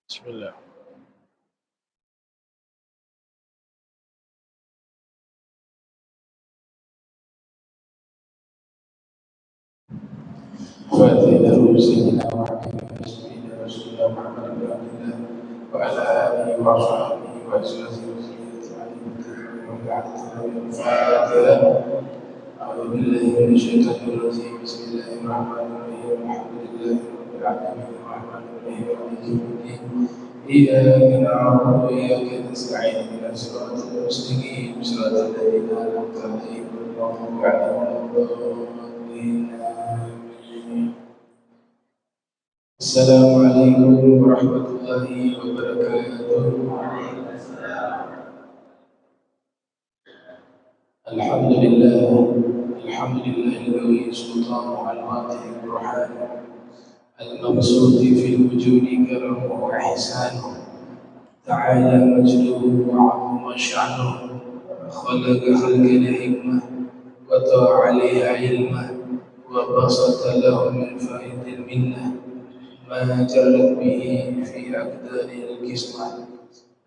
بسم الله. وآتيناه سيدنا وحبيبنا سيدنا رسول الله محمد بن عبد الله وعلى آله وأصحابه وأزواجه وذريته الفاتحة. أعوذ بالله من الشيطان الرجيم. بسم الله الرحمن الرحيم. الحمد لله رب العالمين الرحمن الرحيم مالك يوم الدين. إياك نعبد وإياك نستعين اهدنا الصراط المستقيم صراط الذين أنعمت عليهم غير المغضوب عليهم ولا الضالين. السلام عليكم ورحمة الله وبركاته. الحمد لله القوي سلطانه الواضح البرهان المبسوط في الوجود كرمه وإحسانه تعالى مجده وعظم شأنه خلق لحكمة وطاع عليه علمه وبسط له من فائد المنة ما جرت به في أقدار القسمة.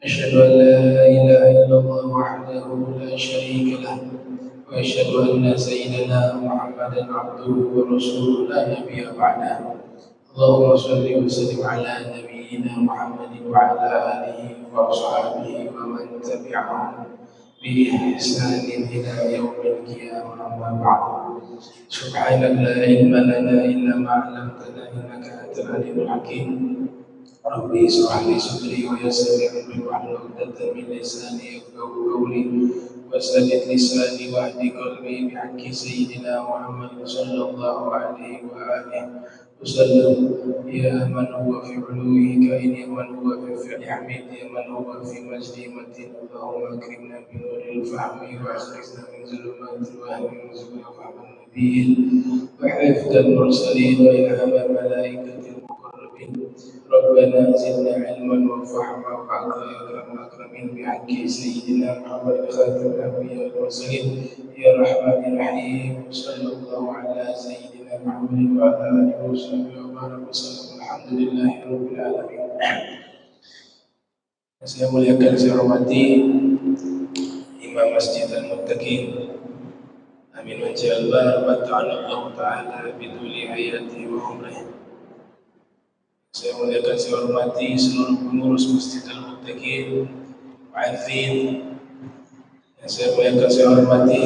أشهد أن لا إله إلا الله وحده لا شريك له وأشهد أن سيدنا محمدا عبده ورسوله لا نبي بعده. اللهم صل وسلم على نبينا محمد وعلى آله وأصحابه ومن تبعهم بإحسان إلى يوم القيامة. أما بعد، سبحانك لا علم لنا إلا ما علمتنا إنك أنت العليم الحكيم. ربي اشرح لي صدري ويسر لي أمري واحلل عقدة من لساني يفقهوا قولي وسدد لساني واهد قلبي بحق سيدنا محمد صلى الله عليه وآله وسلم. يا من هو في علوه كائن، يا من هو في فعل حميد، يا من هو في مجد متين. اللهم اكرمنا بنور الفهم واخرجنا من ظلمات الوهم وارزقنا فهم النبيين وحفظ المرسلين والهام الملائكة المقربين. ربنا زدنا علما وفهما وعقلا يا اكرم الاكرمين بحق سيدنا محمد خاتم الانبياء والمرسلين. يا رحمن الرحيم صلى الله على سيدنا محمد وعلى اله وصحبه وبارك وسلم. الحمد لله رب العالمين. Saya muliakan, saya hormati Imam Masjid Al-Muttaqin Amin Majal Bar Mata'ala Ta'ala biduli hayati wa umrih. Saya muliakan, saya hormati seluruh pengurus Masjid Al-Muttaqin, muadzin. Saya muliakan, saya hormati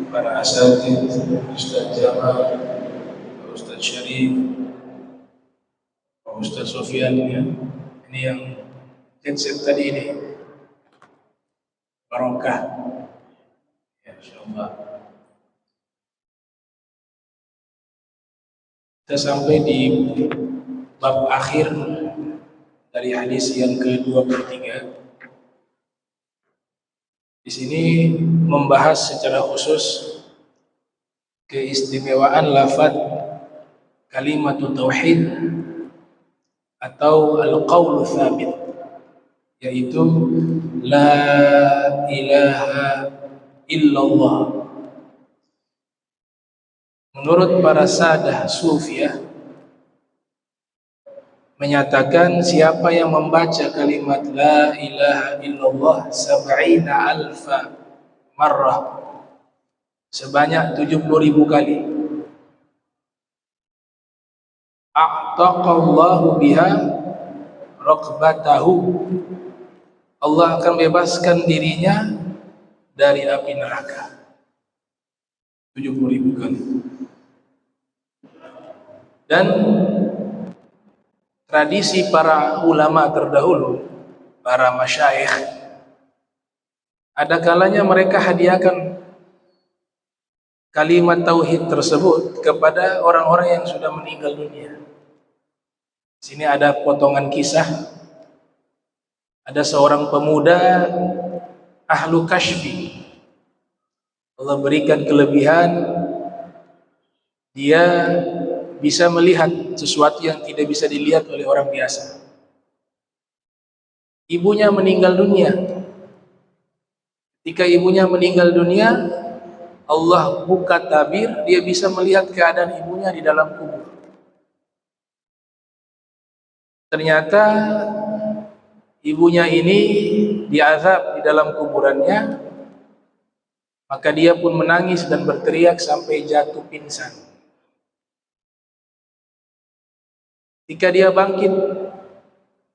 para asatidz, Ustaz Jamal, Ustaz Syarif, Ustaz Sofyan ya. Ini yang headset tadi ini barokah ya, insyaallah. Kita sampai di bab akhir dari hadis yang ke-23. Di sini membahas secara khusus keistimewaan lafaz kalimat tauhid atau al-qaul tsabit, yaitu la ilaha illallah. Menurut para sadah sufiyah menyatakan siapa yang membaca kalimat la ilaha illallah 70,000 marrah, sebanyak 70,000 kali, a'taqallahu biha raqbatahu, Allah akan bebaskan dirinya dari api neraka. 70,000 kali. Dan tradisi para ulama terdahulu, para masyayikh, ada kalanya mereka hadiahkan kalimat tauhid tersebut kepada orang-orang yang sudah meninggal dunia. Di sini ada potongan kisah. Ada seorang pemuda ahlu kashfi. Allah berikan kelebihan, dia bisa melihat sesuatu yang tidak bisa dilihat oleh orang biasa. Ibunya meninggal dunia. Ketika ibunya meninggal dunia, Allah buka tabir, dia bisa melihat keadaan ibunya di dalam kubur. Ternyata ibunya ini diazab di dalam kuburannya, maka dia pun menangis dan berteriak sampai jatuh pingsan. Ketika dia bangkit,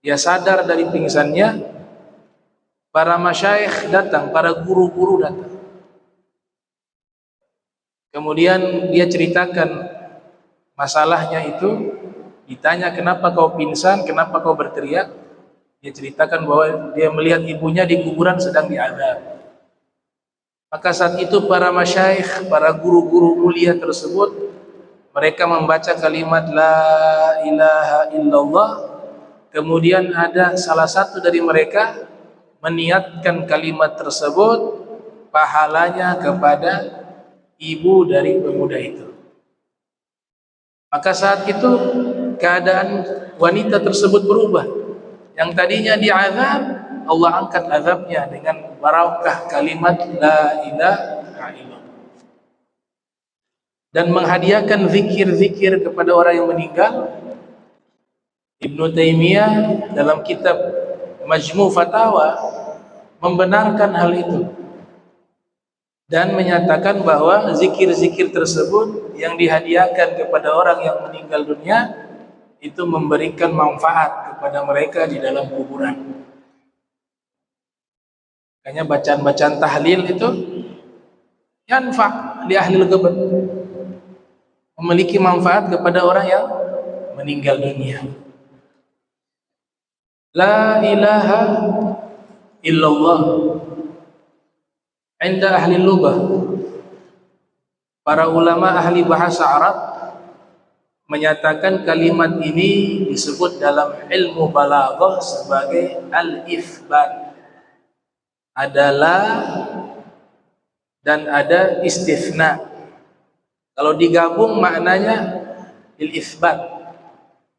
dia sadar dari pingsannya, para masyayikh datang, para guru-guru datang. Kemudian dia ceritakan masalahnya itu, ditanya kenapa kau pingsan, kenapa kau berteriak. Dia ceritakan bahwa dia melihat ibunya di kuburan sedang diazab. Maka saat itu para masyayikh, para guru-guru mulia tersebut, mereka membaca kalimat la ilaha illallah. Kemudian ada salah satu dari mereka meniatkan kalimat tersebut, pahalanya kepada ibu dari pemuda itu. Maka saat itu keadaan wanita tersebut berubah. Yang tadinya diazab, Allah angkat azabnya dengan barakah kalimat la ilaha illallah. Dan menghadiahkan zikir-zikir kepada orang yang meninggal. Ibnu Taimiyah dalam kitab Majmu' Fatawa membenarkan hal itu dan menyatakan bahwa zikir-zikir tersebut yang dihadiahkan kepada orang yang meninggal dunia itu memberikan manfaat kepada mereka di dalam kuburan. Makanya bacaan-bacaan tahlil itu yanfa' li ahli al-qabr, memiliki manfaat kepada orang yang meninggal dunia. La ilaha illallah inda ahli lughah, para ulama ahli bahasa Arab menyatakan kalimat ini disebut dalam ilmu balaghah sebagai al-itsbat. Adalah dan ada istitsna. Kalau digabung maknanya il-itsbat,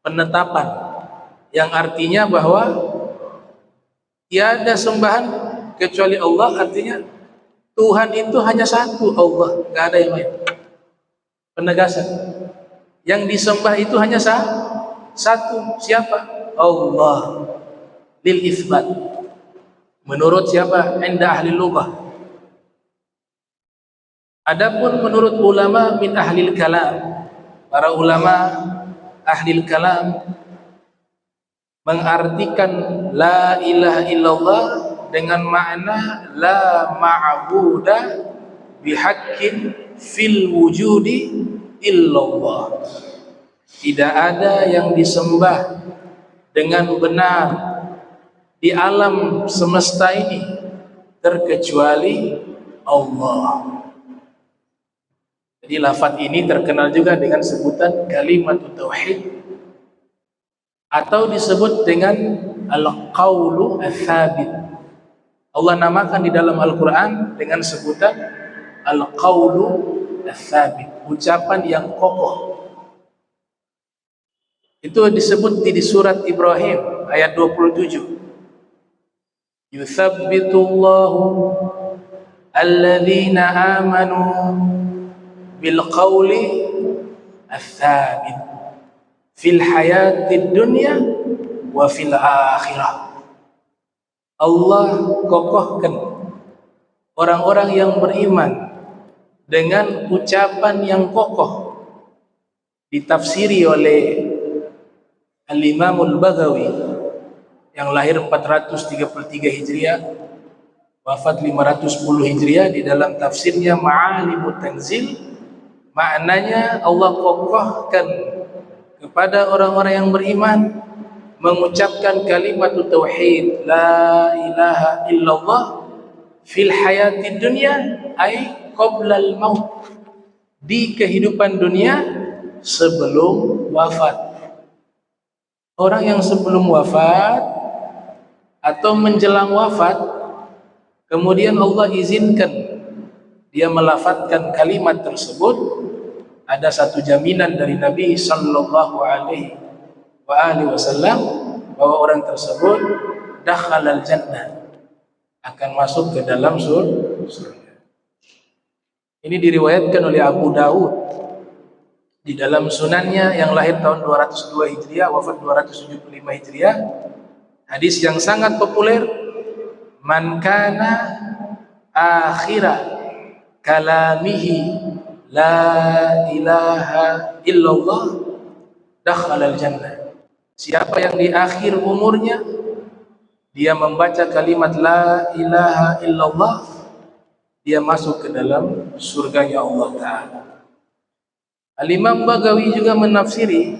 penetapan, yang artinya bahwa tiada sembahan kecuali Allah. Artinya Tuhan itu hanya satu, Allah, tidak ada yang lain. Penegasan, yang disembah itu hanya satu. Siapa? Allah. Lil itsbat. Menurut siapa? Inda ahli lughah. Adapun menurut ulama min ahlil kalam, para ulama ahlil kalam mengartikan la ilaha illallah dengan makna la ma'buda bihaqqin fil wujudi illallah. Tidak ada yang disembah dengan benar di alam semesta ini terkecuali Allah. Jadi lafaz ini terkenal juga dengan sebutan kalimat tauhid, atau disebut dengan al-qaulu ats-tsabit. Allah namakan di dalam Al-Quran dengan sebutan al-qaulu ats-tsabit, ucapan yang kokoh. Itu disebut di surat Ibrahim ayat 27. Yutsabbitullahu alladzina amanu bil qauli ats-tsabit fil hayatid dunya wa fil akhirah. Allah kokohkan orang-orang yang beriman dengan ucapan yang kokoh. Ditafsiri oleh Al-Imam Al-Baghawi yang lahir 433 Hijriah, wafat 510 Hijriah, di dalam tafsirnya Ma'alimut Tanzil, maknanya Allah kokohkan kepada orang-orang yang beriman mengucapkan kalimat tauhid la ilaha illallah fil hayatid dunya ay qoblal maut, di kehidupan dunia sebelum wafat. Orang yang sebelum wafat atau menjelang wafat, kemudian Allah izinkan dia melafadzkan kalimat tersebut, ada satu jaminan dari Nabi sallallahu alaihi wasallam bahwa orang tersebut dakhalal jannah, akan masuk ke dalam surga. Ini diriwayatkan oleh Abu Daud di dalam sunannya yang lahir tahun 202 Hijriah, wafat 275 Hijriah, Hadis yang sangat populer, man kana akhira kalamihi la ilaha illallah dakhala al-jannah. Siapa yang di akhir umurnya dia membaca kalimat la ilaha illallah, dia masuk ke dalam surganya Allah Ta'ala. Al-Imam Bagawi juga menafsiri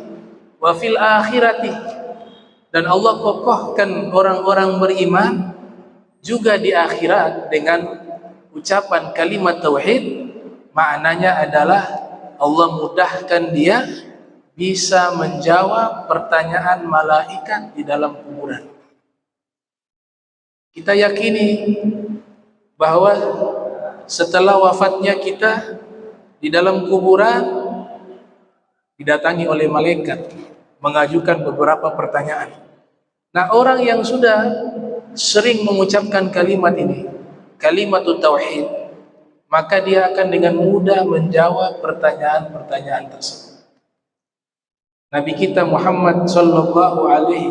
wa fil akhirati, dan Allah kokohkan orang-orang beriman juga di akhirat dengan ucapan kalimat tauhid. Maknanya adalah Allah mudahkan dia bisa menjawab pertanyaan malaikat di dalam kuburan. Kita yakini bahwa setelah wafatnya kita di dalam kuburan didatangi oleh malaikat mengajukan beberapa pertanyaan. Nah, orang yang sudah sering mengucapkan kalimat ini, kalimatut tauhid, maka dia akan dengan mudah menjawab pertanyaan-pertanyaan tersebut. Nabi kita Muhammad sallallahu alaihi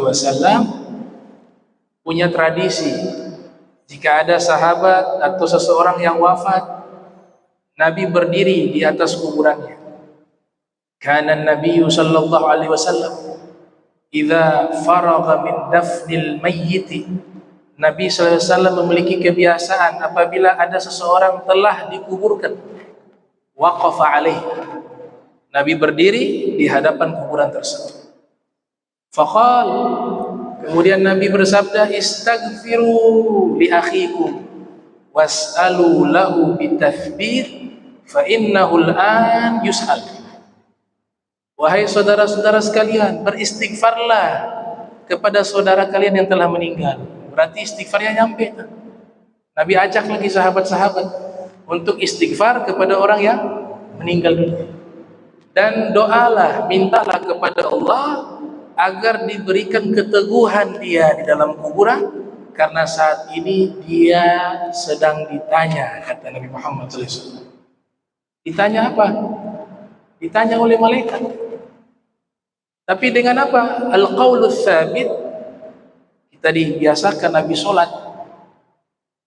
wasallam punya tradisi, jika ada sahabat atau seseorang yang wafat, Nabi berdiri di atas kuburannya. Kana Nabi sallallahu alaihi wasallam idza faragha min dafnil mayyit, Nabi sallallahu alaihi wasallam memiliki kebiasaan apabila ada seseorang telah dikuburkan, waqafa alaih, Nabi berdiri di hadapan kuburan tersebut. Faqal, kemudian Nabi bersabda, istaghfiru li akhikum was'alu lahu bitathbir fa innahu al-an yus'al. Wahai saudara-saudara sekalian, beristighfarlah kepada saudara kalian yang telah meninggal. Berarti istighfarnya nyampe. Nabi ajak lagi sahabat-sahabat untuk istighfar kepada orang yang meninggal dunia. Dan doalah, mintalah kepada Allah agar diberikan keteguhan dia di dalam kuburan, karena saat ini dia sedang ditanya, kata Nabi Muhammad SAW. Ditanya apa? Ditanya oleh malaikat. Tapi dengan apa? Al-qaulus tsabit. Kita dibiasakan Nabi sholat.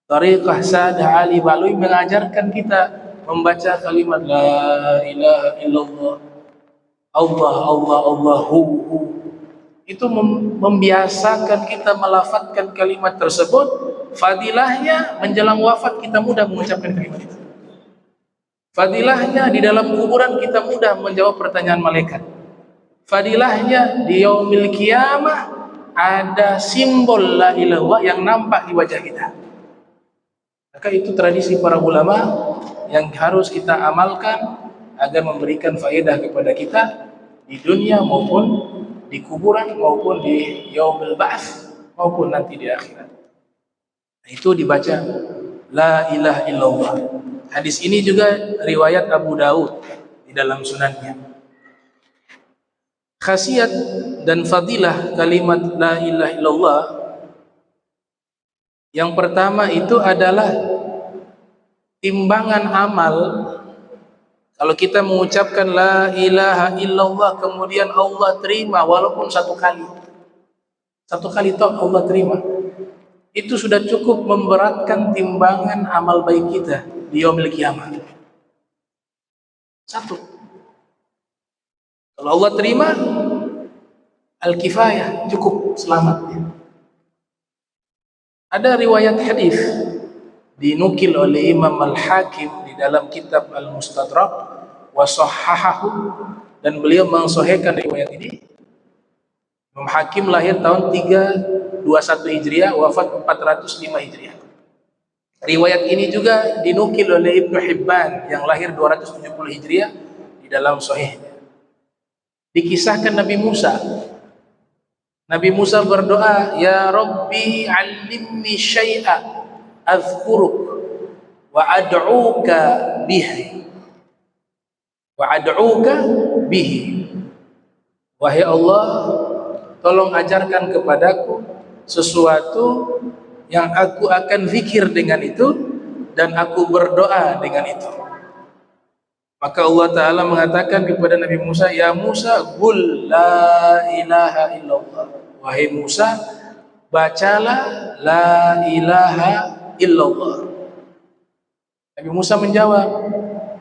Tariqah Sadah Ali Balui mengajarkan kita membaca kalimat la ilaha illallah, Allah Allah Allahu. Itu membiasakan kita melafadzkan kalimat tersebut. Fadilahnya menjelang wafat kita mudah mengucapkan kalimat itu. Fadilahnya di dalam kuburan kita mudah menjawab pertanyaan malaikat. Fadilahnya di yaumil qiyamah ada simbol la ilaha yang nampak di wajah kita. Maka itu tradisi para ulama yang harus kita amalkan agar memberikan faedah kepada kita di dunia maupun di kuburan, maupun di yaumil ba'ts, maupun nanti di akhirat. Itu dibaca la ilaha illallah. Hadis ini juga riwayat Abu Daud di dalam sunannya. Khasiat dan fadilah kalimat la ilaha illallah, yang pertama itu adalah timbangan amal. Kalau kita mengucapkan la ilaha illallah kemudian Allah terima walaupun satu kali toh Allah terima, itu sudah cukup memberatkan timbangan amal baik kita di yaumil qiyamah. Satu, kalau Allah terima, al-kifayah, cukup, selamat. Ada riwayat hadis dinukil oleh Imam Al-Hakim di dalam kitab Al-Mustadrak wa sahhahahu, dan beliau mensahihkan riwayat ini. Imam Hakim lahir tahun 321 Hijriah, wafat 405 Hijriah. Riwayat ini juga dinukil oleh Ibnu Hibban yang lahir 270 Hijriah di dalam sahihnya. Dikisahkan Nabi Musa berdoa, ya Rabbi allimni syai'a azkuruk wa ad'uka bihi. Wahai Allah, tolong ajarkan kepadaku sesuatu yang aku akan zikir dengan itu dan aku berdoa dengan itu. Maka Allah Ta'ala mengatakan kepada Nabi Musa, ya Musa, qul la ilaha illallah. wahai Musa, bacalah la ilaha illallah. Nabi Musa menjawab,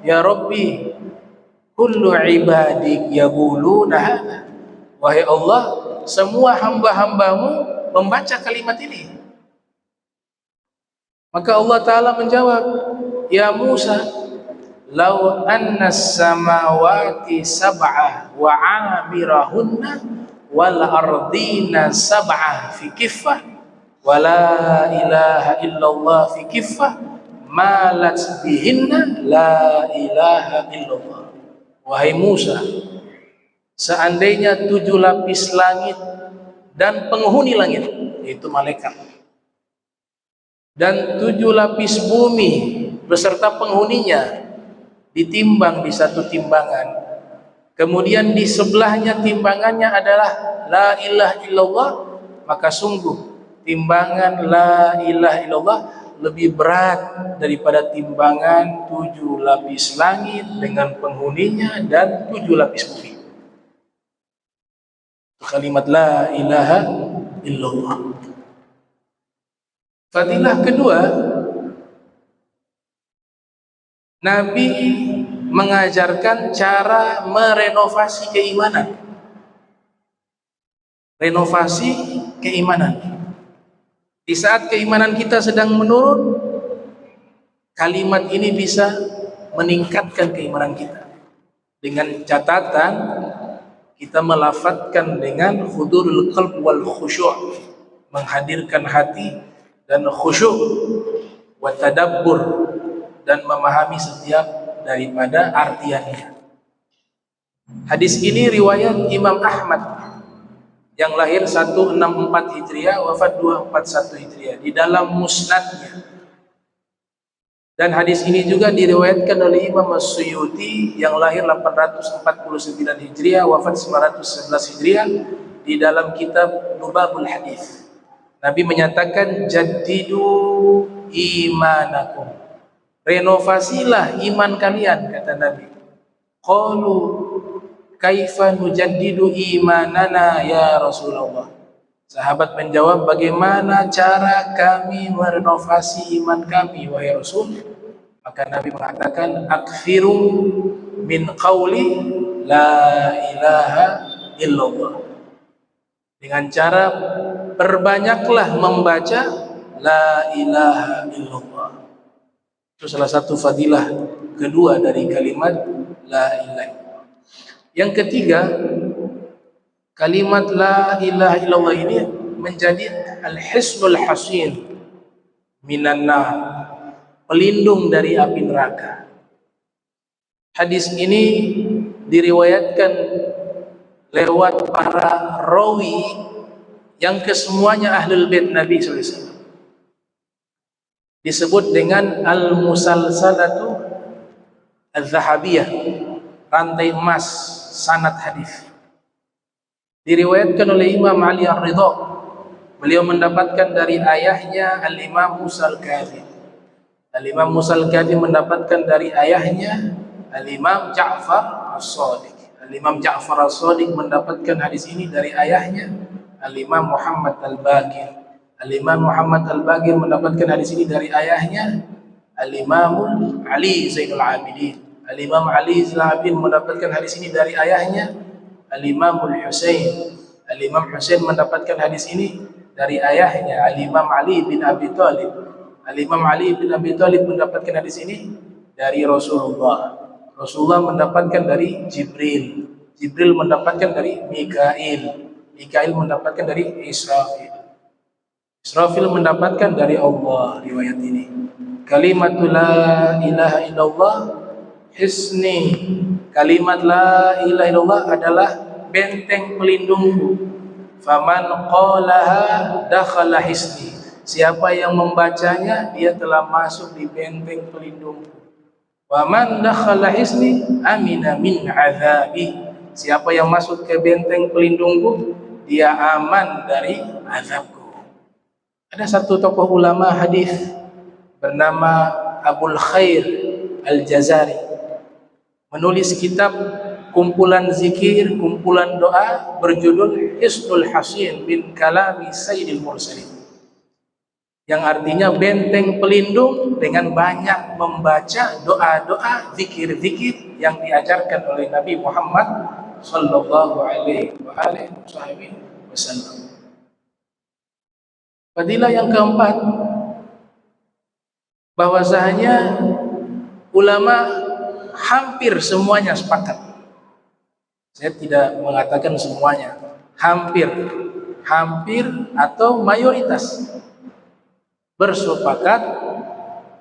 ya Rabbi, kullu ibadik yaquluna hadza. Wahai Allah, semua hamba-hambamu membaca kalimat ini. Maka Allah Ta'ala menjawab, ya Musa, law anna samawati sab'ah wa amirahunna wal ardina sab'ah fi kiffah wa la ilaha illallah fi kiffah malat bihinna la ilaha illallah. Wahai Musa, seandainya 7 lapis langit dan penghuni langit, yaitu malaikat, dan 7 lapis bumi beserta penghuninya ditimbang di satu timbangan, kemudian di sebelahnya timbangannya adalah la ilaha illallah, maka sungguh timbangan la ilaha illallah lebih berat daripada timbangan 7 lapis langit dengan penghuninya dan 7 lapis bumi. Kalimat la ilaha illallah. Fadilah kedua, Nabi mengajarkan cara merenovasi keimanan. Renovasi keimanan. Di saat keimanan kita sedang menurun, kalimat ini bisa meningkatkan keimanan kita. Dengan catatan kita melafadzkan dengan hudurul qalb wal khusyuk, menghadirkan hati dan khusyuk, wa tadabbur, dan memahami setiap daripada artiannya. Hadis ini riwayat Imam Ahmad yang lahir 164 Hijriah, wafat 241 Hijriah, di dalam musnadnya. Dan hadis ini juga diriwayatkan oleh Imam As-Suyuti yang lahir 849 Hijriah, wafat 911 Hijriah, di dalam kitab Lubabul Hadis. Nabi menyatakan, jaddidu imanakum, renovasilah iman kalian, kata Nabi. Qalu kaifa nujaddidu imanana ya Rasulullah. Sahabat menjawab, bagaimana cara kami merenovasi iman kami wahai Rasul? Maka Nabi mengatakan, akthiru min qawli la ilaha illallah, dengan cara perbanyaklah membaca la ilaha illallah. Itu salah satu fadilah kedua dari kalimat la ilaha illallah. Yang ketiga, kalimat la ilaha illallah ini menjadi al-hisnul hasin minan nar, pelindung dari api neraka. Hadis ini diriwayatkan lewat para rawi yang kesemuanya ahlul bait Nabi SAW. Disebut dengan al-musalsalatu al-zahabiyah, rantai emas sanad hadis. Diriwayatkan oleh Imam Ali Ar-Ridha, beliau mendapatkan dari ayahnya Al-Imam Musa Al-Kadhim. Al-Imam Musa Al-Kadhim mendapatkan dari ayahnya Al-Imam Ja'far As-Shadiq. Al-Imam Ja'far As-Shadiq mendapatkan hadis ini dari ayahnya Al-Imam Muhammad Al-Baqir. Al-Imam Muhammad Al-Baqir mendapatkan hadis ini dari ayahnya Al-Imam Ali Zainul Abidin. Al-Imam Ali Zainul Abidin mendapatkan hadis ini dari ayahnya Al-Imam Al-Husain. Al-Imam Husain mendapatkan hadis ini dari ayahnya Al-Imam Ali bin Abi Thalib. Al-Imam Ali bin Abi Thalib mendapatkan hadis ini dari Rasulullah. Rasulullah mendapatkan dari Jibril. Jibril mendapatkan dari Mikail. Mikail mendapatkan dari Israfil. Israfil mendapatkan dari Allah. Riwayat ini, kalimatul la ilaha illallah hisni, kalimat la ilaha illallah adalah benteng pelindungku. Faman qalaha dakhala hisni, siapa yang membacanya dia telah masuk di benteng pelindungku. Wa man dakhala hisni amina min azabi, siapa yang masuk ke benteng pelindungku dia aman dari azabku. Ada satu tokoh ulama hadis bernama Abul Khair Al-Jazari, menulis kitab kumpulan zikir, kumpulan doa berjudul Hisnul Hasin min Kalami Sayyidil Mursalin, yang artinya benteng pelindung dengan banyak membaca doa-doa, zikir-zikir yang diajarkan oleh Nabi Muhammad sallallahu alaihi wasallam. Fadilah yang keempat, bahwasanya ulama hampir semuanya sepakat. Saya tidak mengatakan semuanya, hampir atau mayoritas bersepakat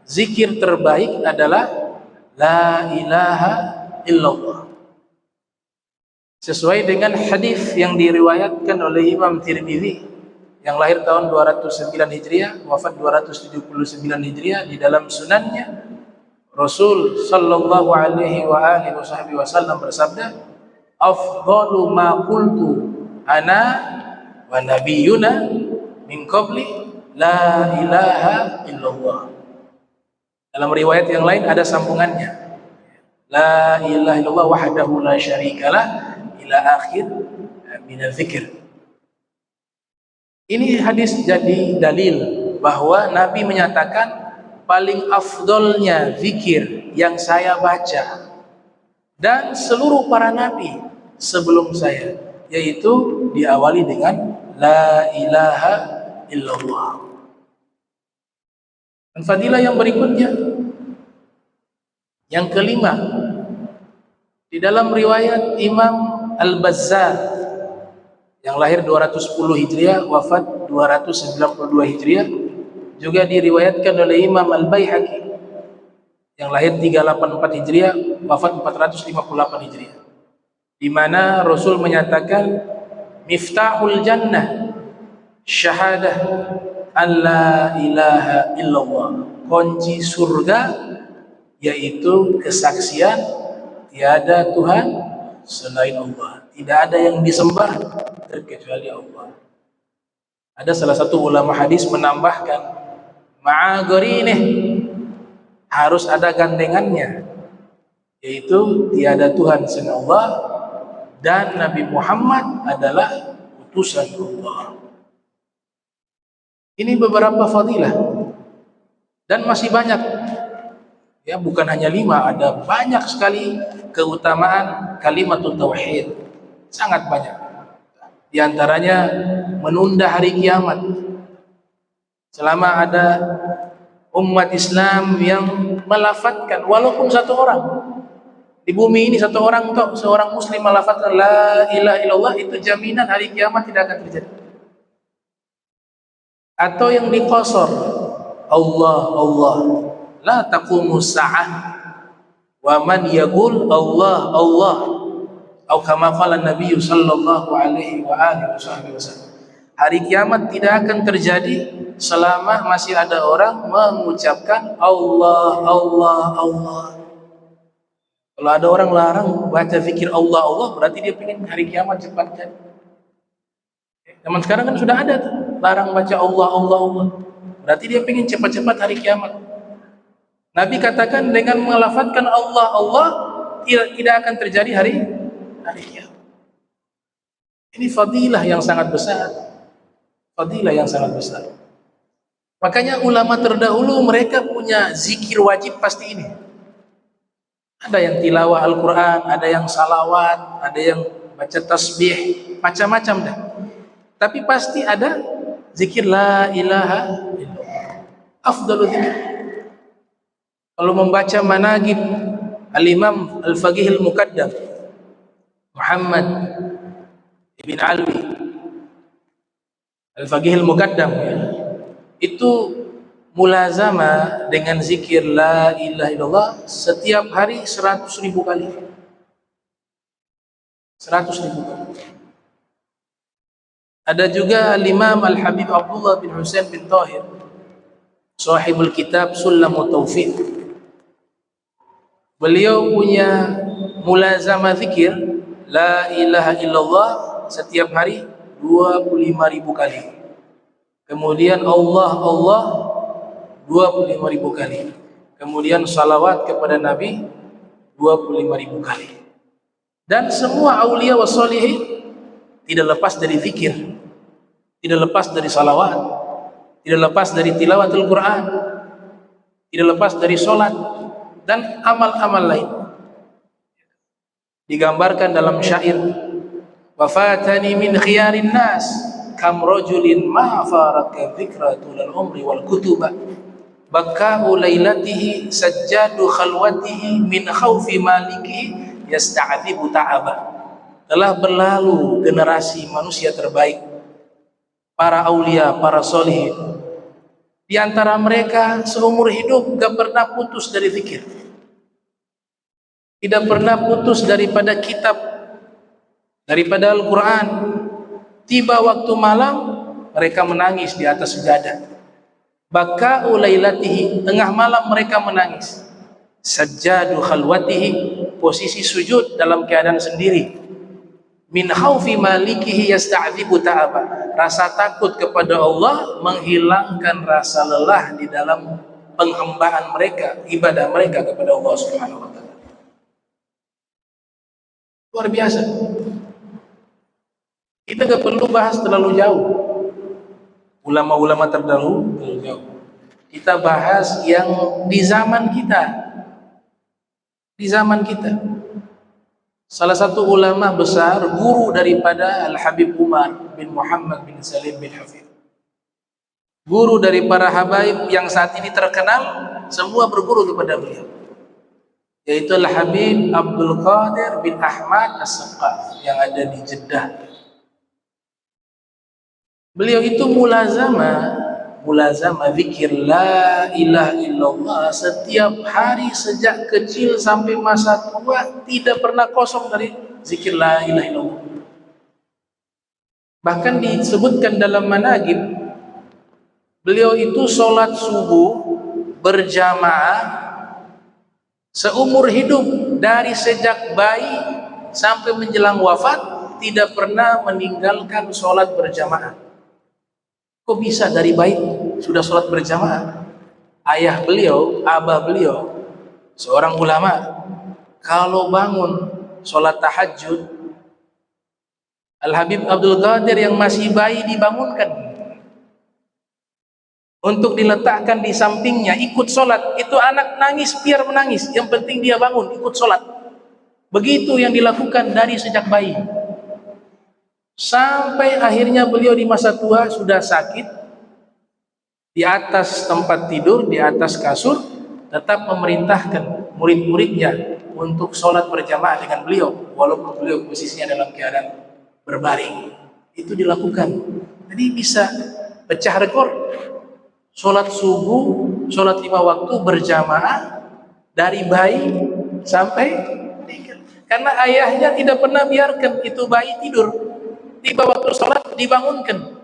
zikir terbaik adalah la ilaha illallah. Sesuai dengan hadis yang diriwayatkan oleh Imam Tirmidzi yang lahir tahun 209 Hijriah, wafat 279 Hijriah, di dalam sunannya Rasul sallallahu alaihi wasallam bersabda, afdalu ma qultu ana wa nabiyyuna min qabli la ilaha illallah. Dalam riwayat yang lain ada sambungannya, la ilaha illallah wahdahu la syarikalah ila akhir min al-dzikr. Ini hadis jadi dalil bahwa Nabi menyatakan paling afdolnya zikir yang saya baca dan seluruh para nabi sebelum saya, yaitu diawali dengan la ilaha illallah. Dan fadilah yang berikutnya, yang kelima, di dalam riwayat Imam Al-Bazzar yang lahir 210 Hijriah, wafat 292 Hijriah, juga diriwayatkan oleh Imam Al-Baihaqi yang lahir 384 Hijriah, wafat 458 Hijriah, di mana Rasul menyatakan miftahul jannah syahadah an la ilaha illallah, kunci surga yaitu kesaksian tiada Tuhan selain Allah, tidak ada yang disembah terkecuali Allah. Ada salah satu ulama hadis menambahkan ma'agorinih, harus ada gandengannya, yaitu tiada Tuhan selain Allah dan Nabi Muhammad adalah utusan Allah. Ini beberapa fadilah dan masih banyak ya, bukan hanya 5, ada banyak sekali keutamaan kalimatut tauhid, sangat banyak. Di antaranya menunda hari kiamat. Selama ada umat Islam yang melafadzkan, walaupun satu orang di bumi ini, satu orang toh, seorang muslim melafadzkan la ilaha illallah, itu jaminan hari kiamat tidak akan terjadi. Atau yang diqasar, Allah Allah, la taqumu sa'ah wa man yaqul Allah Allah, atau kama qala Nabi sallallahu alaihi wasallam, hari kiamat tidak akan terjadi selama masih ada orang mengucapkan Allah Allah Allah. Kalau ada orang larang baca zikir Allah Allah, berarti dia ingin hari kiamat cepat jadi. Zaman sekarang kan sudah ada tuh, larang baca Allah Allah Allah, berarti dia ingin cepat-cepat hari kiamat. Nabi katakan dengan melafadzkan Allah Allah tidak akan terjadi hari kiamat. Ini fadilah yang sangat besar, fadilah yang sangat besar. Makanya ulama terdahulu mereka punya zikir wajib pasti ini. Ada yang tilawah Al-Quran, ada yang salawat, ada yang baca tasbih, macam-macam dah. Tapi pasti ada zikir la ilaha illallah, afdalu zikir. Kalau membaca managib Al-Imam Al-Faqih Al-Muqaddam Muhammad Ibn Alwi Al-Faqih Al-Muqaddam, itu mulazama dengan zikir la ilaha illallah setiap hari 100.000 kali. 100.000 kali. Ada juga Al-Imam Al-Habib Abdullah bin Husain bin Tahir, sahibul kitab Sulamut Taufiq. Beliau punya mulazama zikir la ilaha illallah setiap hari 25.000 kali. Kemudian Allah Allah 25.000 kali. Kemudian salawat kepada Nabi 25.000 kali. Dan semua aulia wassalihin tidak lepas dari zikir, tidak lepas dari salawat, tidak lepas dari tilawatul Quran, tidak lepas dari sholat dan amal-amal lain. Digambarkan dalam syair, wafatani min khiyarin nas kam rajulin ma faraka dzikra tulal umri wal kutuba bakau lailatihi sajjadu khalwatihi min khaufi malikihi yasta'dzibu ta'aba. Telah berlalu generasi manusia terbaik, para aulia, para solihin. Di antara mereka seumur hidup gak pernah putus dari zikir, tidak pernah putus daripada kitab, daripada Al-Quran. Tiba waktu malam mereka menangis di atas sejadah. Baka'u lailatihi, tengah malam mereka menangis. Sajjadu khalwatihi, posisi sujud dalam keadaan sendiri. Min khaufi malikihi yasta'dzibu ta'aba, rasa takut kepada Allah menghilangkan rasa lelah di dalam penghambaan mereka, ibadah mereka kepada Allah Subhanahu wa taala. Luar biasa. Kita gak perlu bahas terlalu jauh ulama-ulama terlalu jauh. Kita bahas yang di zaman kita. Di zaman kita, salah satu ulama besar, guru daripada Al-Habib Umar bin Muhammad bin Salim bin Hafidh, guru dari para habaib yang saat ini terkenal, semua berguru kepada beliau, yaitu Al-Habib Abdul Qadir bin Ahmad As-Saqqaf yang ada di Jeddah. Beliau itu mulazamah zikir la ilaha illallah setiap hari sejak kecil sampai masa tua, tidak pernah kosong dari zikir la ilaha illallah. Bahkan disebutkan dalam manaqib, beliau itu sholat subuh berjamaah seumur hidup, dari sejak bayi sampai menjelang wafat tidak pernah meninggalkan sholat berjamaah. Kok bisa dari bayi sudah sholat berjamaah? Ayah beliau, abah beliau, seorang ulama, kalau bangun sholat tahajud, Al-Habib Abdul Qadir yang masih bayi dibangunkan untuk diletakkan di sampingnya, ikut sholat. Itu anak nangis, biar menangis, yang penting dia bangun, ikut sholat. Begitu yang dilakukan dari sejak bayi. Sampai akhirnya beliau di masa tua sudah sakit, di atas tempat tidur, di atas kasur, tetap memerintahkan murid-muridnya untuk sholat berjamaah dengan beliau, walaupun beliau posisinya dalam keadaan berbaring. Itu dilakukan. Jadi bisa pecah rekor sholat subuh, sholat 5 waktu berjamaah dari bayi sampai meninggal. Karena ayahnya tidak pernah biarkan itu bayi tidur. Tiba waktu sholat dibangunkan,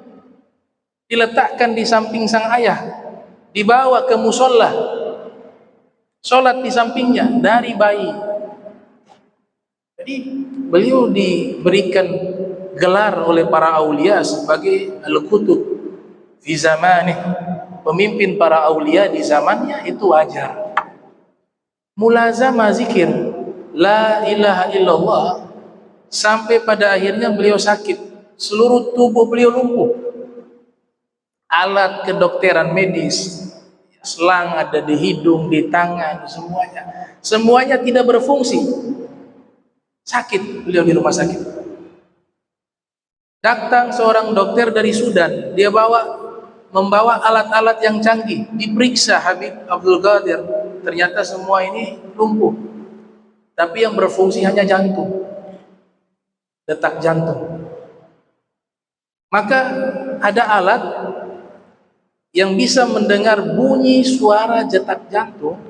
diletakkan di samping sang ayah, dibawa ke musola, sholat di sampingnya dari bayi. Jadi beliau diberikan gelar oleh para aulia sebagai al-qutub fi zamanih, pemimpin para aulia di zamannya. Itu wajar. Mulazamah zikir la ilaha illallah sampai pada akhirnya beliau sakit, seluruh tubuh beliau lumpuh. Alat kedokteran medis, selang ada di hidung, di tangan, semuanya tidak berfungsi. Sakit beliau di rumah sakit. Datang seorang dokter dari Sudan, dia membawa alat-alat yang canggih, diperiksa Habib Abdul Qadir, ternyata semua ini lumpuh, tapi yang berfungsi hanya jantung, detak jantung. Maka ada alat yang bisa mendengar bunyi suara detak jantung,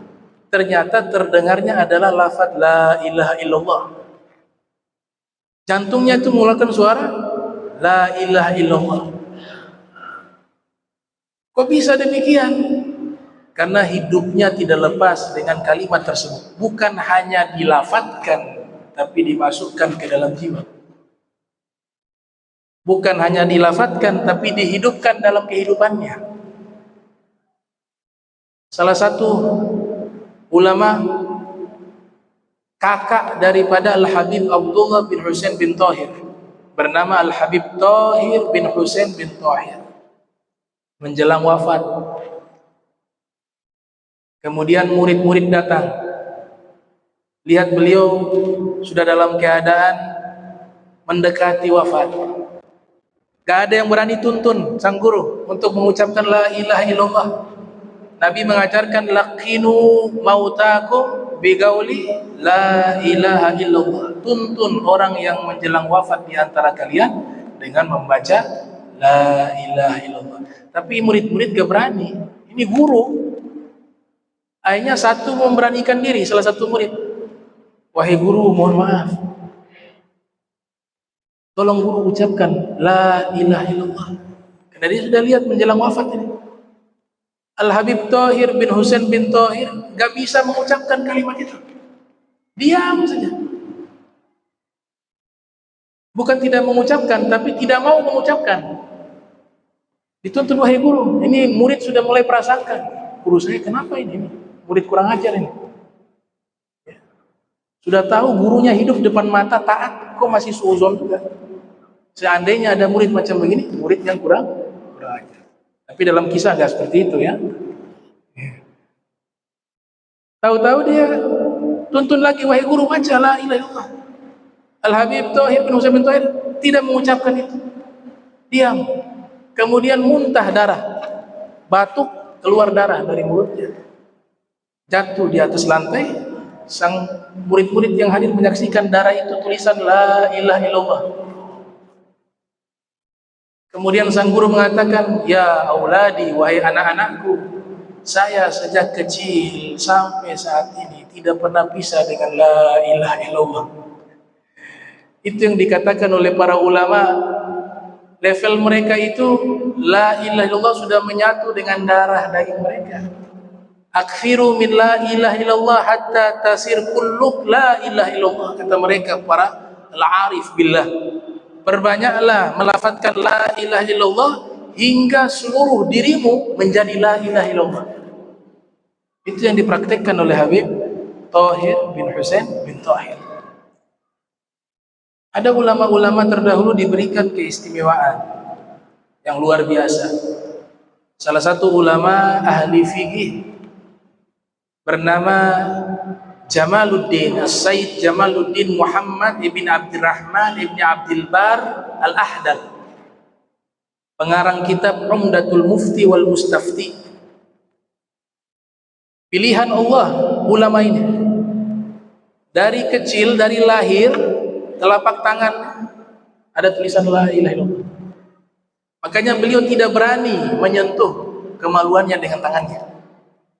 ternyata terdengarnya adalah lafaz la ilaha illallah. Jantungnya itu mengeluarkan suara la ilaha illallah. Kok bisa demikian? Karena hidupnya tidak lepas dengan kalimat tersebut. Bukan hanya dilafadzkan, tapi dimasukkan ke dalam jiwa. Bukan hanya dilafadzkan, tapi dihidupkan dalam kehidupannya. Salah satu ulama kakak daripada Al-Habib Abdullah bin Husain bin Thahir, bernama Al-Habib Thahir bin Husain bin Thahir. Menjelang wafat, kemudian murid-murid datang, lihat beliau sudah dalam keadaan mendekati wafat. Gak ada yang berani tuntun sang guru untuk mengucapkan la ilaha illallah. Nabi mengajarkan laqinu mautakum bigauli la ilaha illallah. Tuntun orang yang menjelang wafat di antara kalian dengan membaca la ilaha illallah. Tapi murid-murid gak berani. Ini guru. Akhirnya satu memberanikan diri, salah satu murid. Wahai guru, mohon maaf, tolong guru ucapkan la ilaha illallah. Karena dia sudah lihat menjelang wafat ini. Al-Habib Thahir bin Husain bin Thahir gak bisa mengucapkan kalimat itu. Diam saja. Bukan tidak mengucapkan, tapi tidak mau mengucapkan. Dituntun, wahai guru, ini murid sudah mulai prasangka. Guru saya kenapa ini? Murid kurang ajar ini. Sudah tahu gurunya hidup depan mata taat, kok masih suuzon juga. Seandainya ada murid macam begini, murid yang kurang ajar. Tapi dalam kisah nggak seperti itu ya. Tahu-tahu dia tuntun lagi, wahai guru baca la ilaha illallah. Al-Habib Thahir bin Husain bin Thahir tidak mengucapkan itu. Diam. Kemudian muntah darah. Batuk, keluar darah dari mulutnya. Jatuh di atas lantai. Sang murid-murid yang hadir menyaksikan darah itu tulisan la ilaha illallah. Kemudian sang guru mengatakan, ya auladi, wahai anak-anakku, saya sejak kecil sampai saat ini tidak pernah pisah dengan la ilaha illallah. Itu yang dikatakan oleh para ulama, level mereka itu la ilaha illallah sudah menyatu dengan darah daging mereka. Akfiru min la ilaha illallah hatta tasir kulluk la ilaha illallah, kata mereka para al-arif billah. Perbanyaklah melafazkan la ilaha illallah hingga seluruh dirimu menjadi la ilaha illallah. Itu yang dipraktikkan oleh Habib Thahir bin Husain bin Thahir. Ada ulama-ulama terdahulu diberikan keistimewaan yang luar biasa. Salah satu ulama ahli fikih bernama Jamaluddin As-Sayyid Jamaluddin Muhammad ibn Abdurrahman ibn Abdul Bar Al-Ahdal, pengarang kitab Umdatul Mufti wal Mustafti. Pilihan Allah ulama ini. Dari kecil, dari lahir, telapak tangan ada tulisan la ilaha illallah. Makanya beliau tidak berani menyentuh kemaluannya dengan tangannya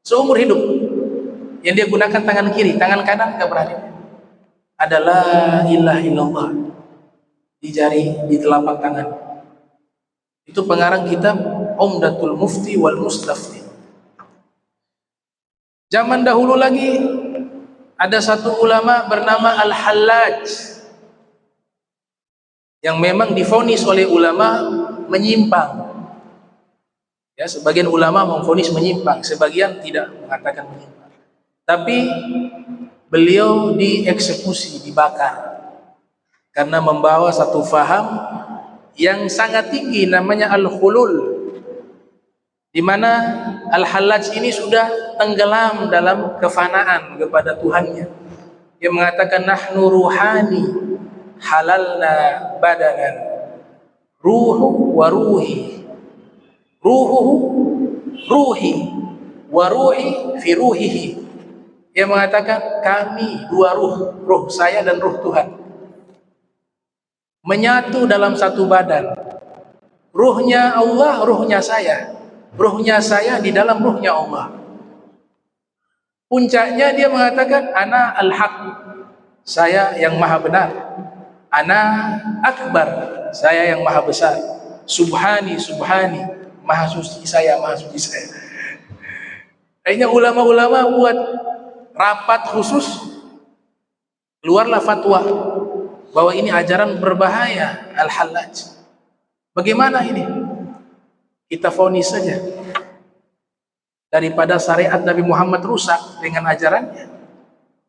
seumur hidup. Yang dia gunakan tangan kiri, tangan kanan enggak berani. Ada la ilaha illallah di jari, di telapak tangan. Itu pengarang kitab Umdatul Mufti wal Mustafti. Zaman dahulu lagi ada satu ulama bernama Al-Hallaj yang memang divonis oleh ulama menyimpang. Ya, sebagian ulama memvonis menyimpang, sebagian tidak mengatakan menyimpang. Tapi beliau dieksekusi, dibakar karena membawa satu faham yang sangat tinggi, namanya al-khulul, di mana Al-Hallaj ini sudah tenggelam dalam kefanaan kepada Tuhannya. Dia mengatakan nahnu ruhani halalna badanan ruhu wa ruhi, ruhuhu ruhi wa ruhi fi ruhihi. Dia mengatakan kami dua ruh, ruh saya dan ruh Tuhan, menyatu dalam satu badan. Ruhnya Allah, ruhnya saya. Ruhnya saya di dalam ruhnya Allah. Puncaknya dia mengatakan ana al-haq, saya yang maha benar. Ana akbar, saya yang maha besar. Subhani, subhani, maha suci saya, maha suci saya. Akhirnya ulama-ulama buat rapat khusus, keluarlah fatwa bahwa ini ajaran berbahaya Al-Hallaj. Bagaimana ini? Kita vonis saja, daripada syariat Nabi Muhammad rusak dengan ajarannya.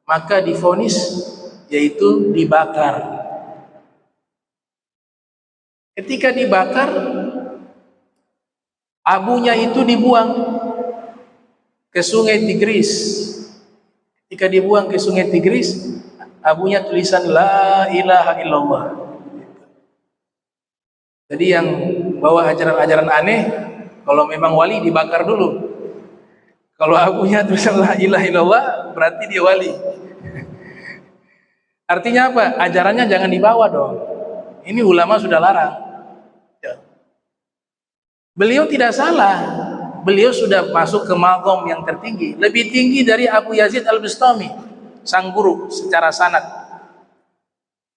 maka divonis yaitu dibakar. Ketika dibakar, abunya itu dibuang ke sungai Tigris. Ketika dibuang ke sungai Tigris, abunya tulisan La ilaha illallah. Jadi yang bawa ajaran-ajaran aneh, kalau memang wali dibakar dulu. Kalau abunya tulisan La ilaha illallah, berarti dia wali. Artinya apa? Ajarannya jangan dibawa dong. Ini ulama sudah larang. Beliau tidak salah. Beliau sudah masuk ke maqam yang tertinggi, lebih tinggi dari Abu Yazid Al-Bustami, sang guru secara sanad.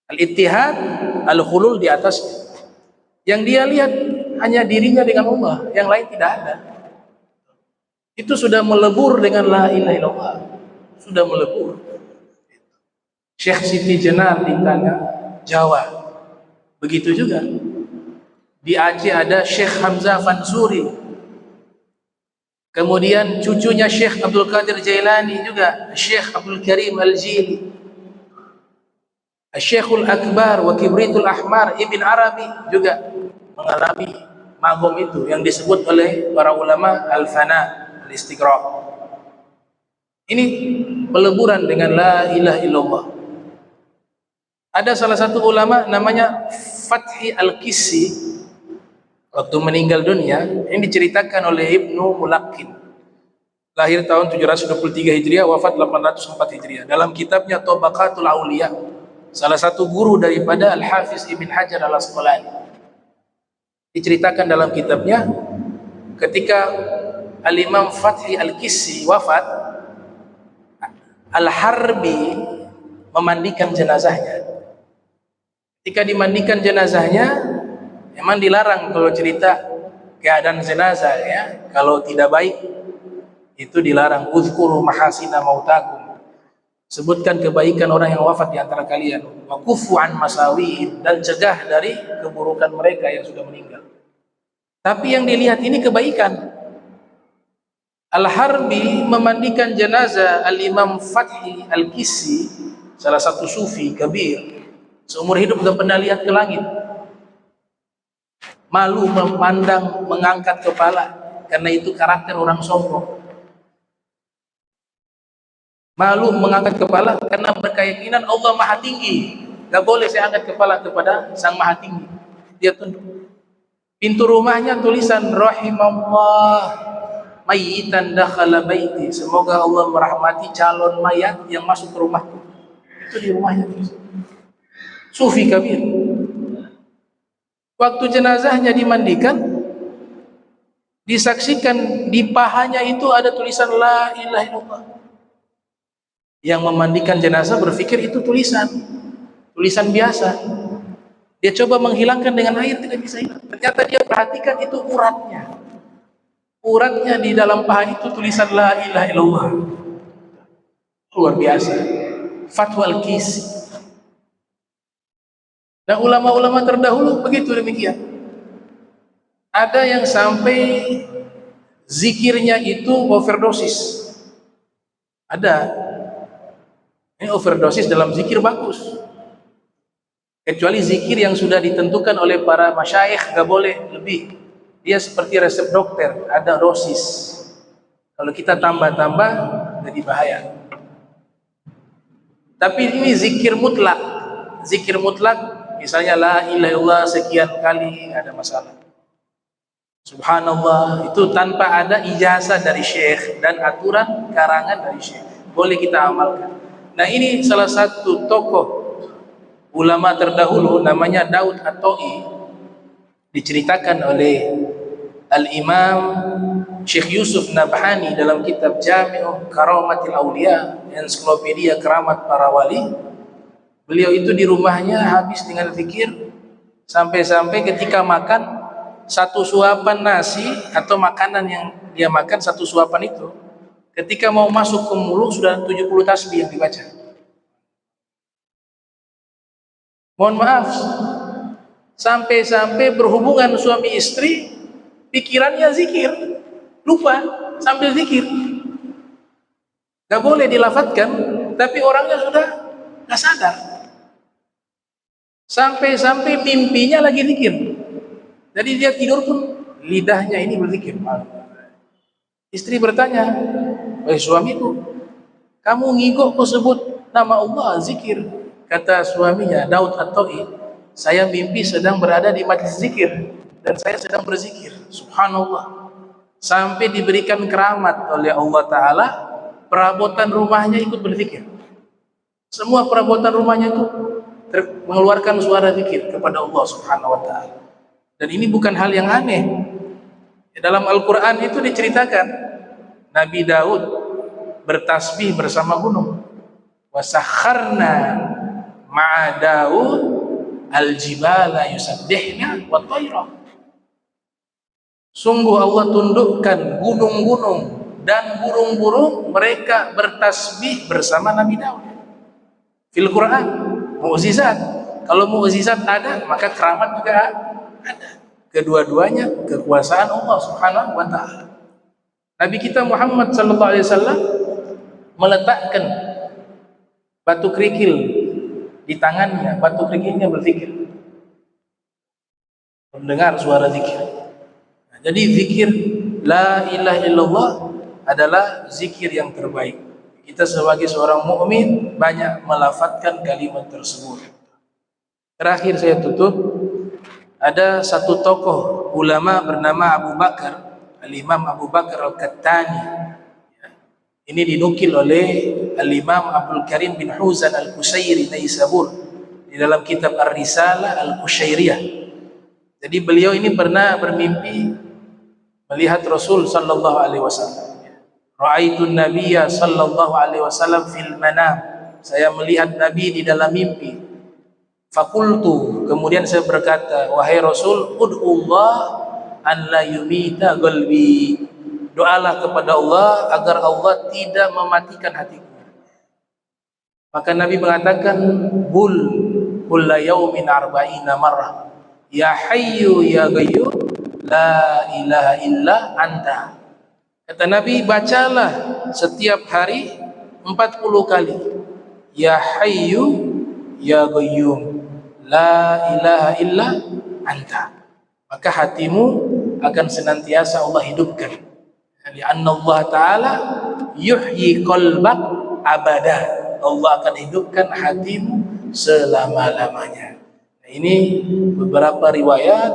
Al-Ittihad, Al-Khulul di atasnya. Yang dia lihat hanya dirinya dengan Allah, yang lain tidak ada. Itu sudah melebur dengan La ilaha illallah. Sudah melebur. Syekh Siti Jenar ditanya Jawa. Begitu juga. Di Aceh ada Syekh Hamzah Fansuri. Kemudian cucunya Syekh Abdul Qadir Jailani juga, Syekh Abdul Karim Al-Jili. Syekhul Akbar wa Kibritul Ahmar Ibn Arabi juga mengalami magom itu yang disebut oleh para ulama al-fana, al-istighraq. Ini peleburan dengan La ilaha illallah. Ada salah satu ulama namanya Fathi Al-Kissi, waktu meninggal dunia, ini diceritakan oleh Ibnu Mulaqin. Lahir tahun 723 Hijriah, wafat 804 Hijriah. Dalam kitabnya Tabaqatul Auliya, salah satu guru daripada Al-Hafiz Ibn Hajar Al-Asqalani, diceritakan dalam kitabnya ketika Al-Imam Fathi Al-Kissi wafat, Al-Harbi memandikan jenazahnya. Ketika dimandikan jenazahnya, memang dilarang kalau cerita keadaan jenazah, ya, kalau tidak baik itu dilarang. Uzkuru mahasina mautakum, sebutkan kebaikan orang yang wafat di antara kalian. Wa kufu an masawihim, dan cegah dari keburukan mereka yang sudah meninggal. Tapi yang dilihat ini kebaikan. Al-Harbi memandikan jenazah Al-Imam Fathi Al-Kissi, salah satu sufi kabir, seumur hidup gak pernah lihat ke langit. Malu memandang, mengangkat kepala, karena itu karakter orang sombong. Malu mengangkat kepala karena berkeyakinan Allah Maha Tinggi. Gak boleh saya angkat kepala kepada Sang Maha Tinggi. Dia tunduk. Pintu rumahnya tulisan Rahimallah mayyitan dakhala baiti. Semoga Allah merahmati calon mayat yang masuk ke rumahku. Itu di rumahnya tulisan. Sufi kabir. Waktu jenazahnya dimandikan, disaksikan di pahanya itu ada tulisan La ilaha illallah. Yang memandikan jenazah berpikir itu tulisan biasa. Dia coba menghilangkan dengan air, tidak bisa hilang. Ternyata dia perhatikan itu uratnya di dalam paha itu tulisan La ilaha illallah. Luar biasa. Fatwa Al-Kissi. Nah, ulama-ulama terdahulu begitu demikian. Ada yang sampai zikirnya itu overdosis. Ada. Ini overdosis dalam zikir bagus. Kecuali zikir yang sudah ditentukan oleh para masyayikh, gak boleh lebih. Dia seperti resep dokter, ada dosis. Kalau kita tambah-tambah jadi bahaya. Tapi ini zikir mutlak. Zikir mutlak, misalnya La ilaha illallah sekian kali, ada masalah. Subhanallah, itu tanpa ada ijazah dari syekh dan aturan karangan dari syekh. Boleh kita amalkan. Nah, ini salah satu tokoh ulama terdahulu namanya Daud At-Ta'i, diceritakan oleh Al-Imam Syekh Yusuf Nabhani dalam kitab Jami'u Karamatil Auliya, ensiklopedia keramat para wali. Beliau itu di rumahnya habis dengan zikir, sampai-sampai ketika makan satu suapan nasi atau makanan yang dia makan, satu suapan itu ketika mau masuk ke mulut sudah 70 tasbih yang dibaca. Mohon maaf, sampai-sampai berhubungan suami istri pikirannya zikir, lupa sambil zikir. Gak boleh dilafatkan, tapi orangnya sudah nggak sadar. Sampai-sampai mimpinya lagi zikir. Jadi dia tidur pun lidahnya ini berzikir. Istri bertanya, "Wahai suamiku, kamu ngigok kok sebut nama Allah zikir?" Kata suaminya, Daud At-Ta'i, "Saya mimpi sedang berada di majlis zikir dan saya sedang berzikir." Subhanallah. Sampai diberikan keramat oleh Allah Ta'ala, perabotan rumahnya ikut berzikir. Semua perabotan rumahnya itu mengeluarkan suara zikir kepada Allah Subhanahu wa Ta'ala. Dan ini bukan hal yang aneh. Dalam Al-Quran itu diceritakan Nabi Daud bertasbih bersama gunung. Wasakharna ma'a Daud al-jibala yusabbihna wa tayra. Sungguh Allah tundukkan gunung-gunung dan burung-burung, mereka bertasbih bersama Nabi Daud. Fil Quran, mukjizat. Kalau mukjizat ada, maka keramat juga ada. Kedua-duanya kekuasaan Allah Subhanahu wa Ta'ala. Nabi kita Muhammad sallallahu alaihi wasallam meletakkan batu kerikil di tangannya, batu kerikilnya berzikir, mendengar suara zikir. Nah, jadi zikir la ilaha illallah adalah zikir yang terbaik. Kita sebagai seorang mukmin banyak melafadzkan kalimat tersebut. Terakhir saya tutup, ada satu tokoh ulama bernama Abu Bakar, Al-Imam Abu Bakar Al-Kattani. Ini dinukil oleh Al-Imam Abdul Karim bin Huzan Al-Kushairi Naisabur di dalam kitab Ar-Risalah Al-Kushairiyah. Jadi beliau ini pernah bermimpi melihat Rasul sallallahu alaihi wasallam. Ra'aitun Nabiyya sallallahu alaihi wasallam fil manam. Saya melihat Nabi di dalam mimpi. Fakultu, kemudian saya berkata, "Wahai Rasul, ud'ullah an la yumita qalbi." Doalah kepada Allah agar Allah tidak mematikan hatiku. Maka Nabi mengatakan, "Bul kulla yaumin arba'ina marrah. Ya hayyu ya qayyum la ilaha illa anta." Kata Nabi, bacalah setiap hari 40 kali. Ya hayyu ya qayyum la ilaha illa anta. Maka hatimu akan senantiasa Allah hidupkan. Lianna Allah Ta'ala yuhyi qalbak abada. Allah akan hidupkan hatimu selama-lamanya. Nah, ini beberapa riwayat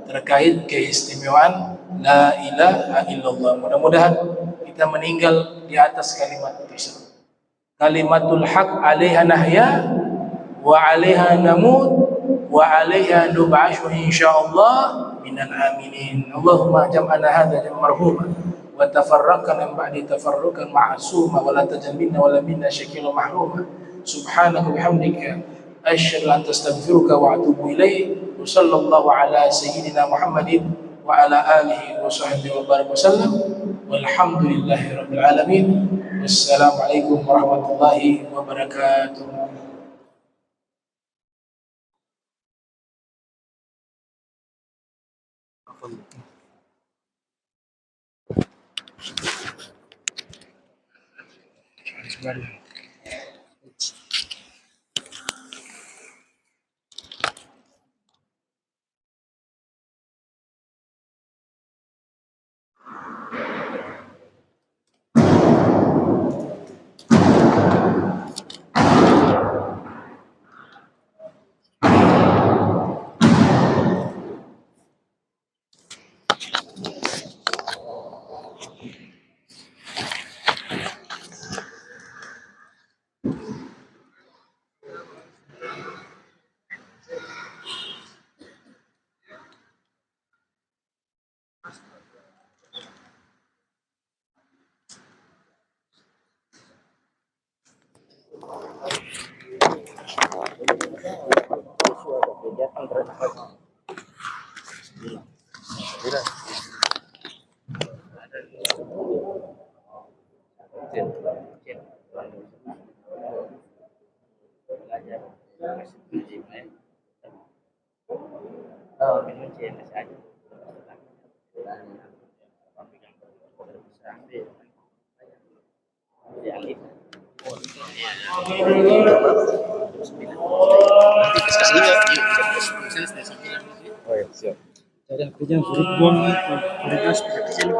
terkait keistimewaan la ilaha illallah. Mudah-mudahan kita meninggal di atas kalimat tersebut. Kalimatul haq 'alaiha nahya wa 'alaiha namut wa 'alaiha nub'ashu insyaallah minal aminin. Allahumma jam'ana hadza jam'an marhuma wa tafarraqna min ba'di tafarruqan ma'suma wa la tajal minna wa la minna shakilan mahruma. Subhanaka bihamdika asyhadu an astaghfiruka wa atubu ilaik. Wa sallallahu ala sayyidina Muhammadin wa ala alihi wa sahbihi wa baraka wasallam. Walhamdulillahi rabbil alamin. Wassalamualaikum warahmatullahi wabarakatuh. Nanti diskusinya, oh ya siap. Dan kerja buang kualitas kecil.